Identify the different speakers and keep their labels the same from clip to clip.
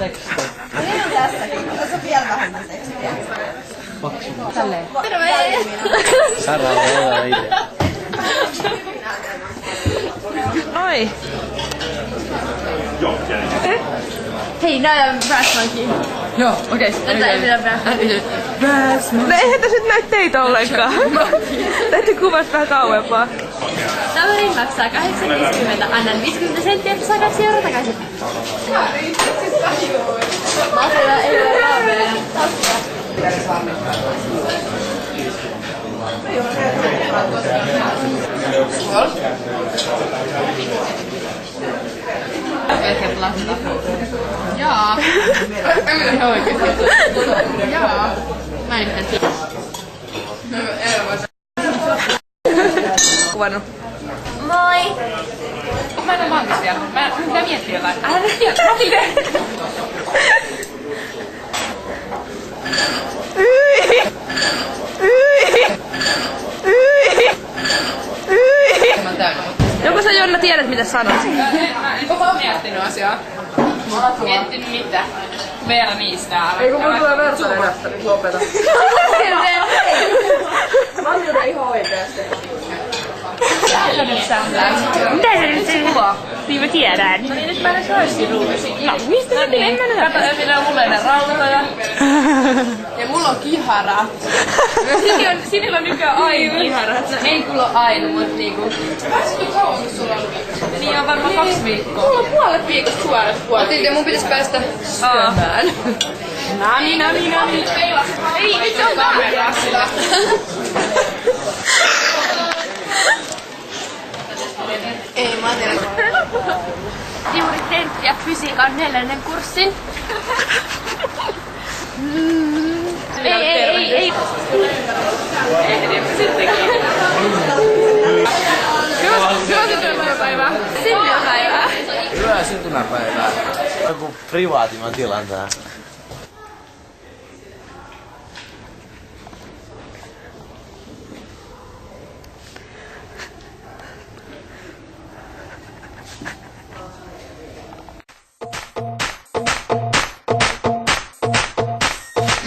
Speaker 1: tekstiä.
Speaker 2: No niin on tässäkin, mutta tässä on vielä vähemmän tekstiä.
Speaker 1: Tälleen.
Speaker 2: Terve!
Speaker 1: Saralla ei ole idea.
Speaker 3: Noi.
Speaker 2: Hei, näytä Brass Monkey.
Speaker 3: Joo, okei.
Speaker 2: Ei mitään Brass Monkey.
Speaker 3: No eihän tässä nyt näy teitä ollenkaan. Täytyy kuvasta vähän kauempaa.
Speaker 2: Tavarin maksaa 8,50. Annan 50 senttiä, että saa 2 euroa takaisin. Masella ei ole raamea.
Speaker 4: Jaa. Ihan oikeesti. Jaa. Mä en mitään tiedä.
Speaker 3: Kuvannut.
Speaker 2: Moi!
Speaker 4: Mä en oo valmis vielä. Mä pitää miettiä jotain. Älä nyt tiedä. Matilde! Mä täynnä.
Speaker 3: Joko sä Jonna tiedät mitä sanot?
Speaker 4: Mä en koko miettinyt asiaa. Miettinyt mitä? Veera niistä.
Speaker 3: Ei kun mun tulee vertainen tästä, niin lopeta. Matilda ihan oikeesti.
Speaker 5: Mitä se nyt se kuvaa? Niin mä tiedän.
Speaker 4: No niin, nyt mä en saisi ruumiin.
Speaker 5: No, mistä
Speaker 4: No niin, kato, Emilillä on mulle ne rautoja. Ja mulla on kiharat. Sinillä on nykyään aina kiharat. No ei kuule aina, mut niinku... Pääsikö kauan sulla on? Niin on varmaan 2 viikkoa. Mulla on puolet viikosta suorat puolet. Ja mun pitäis päästä syömään. Nani. Ei, nyt on kamerassa.
Speaker 2: Ei, mä tiedän.
Speaker 5: Juuri tenttiä fysiikan 4. kurssin. Ei.
Speaker 4: Hyvää syntymäpäivää.
Speaker 5: Syntymäpäivää.
Speaker 1: Hyvää syntymäpäivää. Joku privaatimman tilan tää.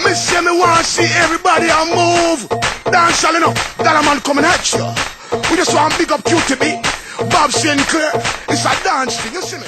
Speaker 6: Me me want see everybody on move. Dance all enough. That man coming at you. We just want big up QTB. Bob Sinclair. It's a dance thing, you see me?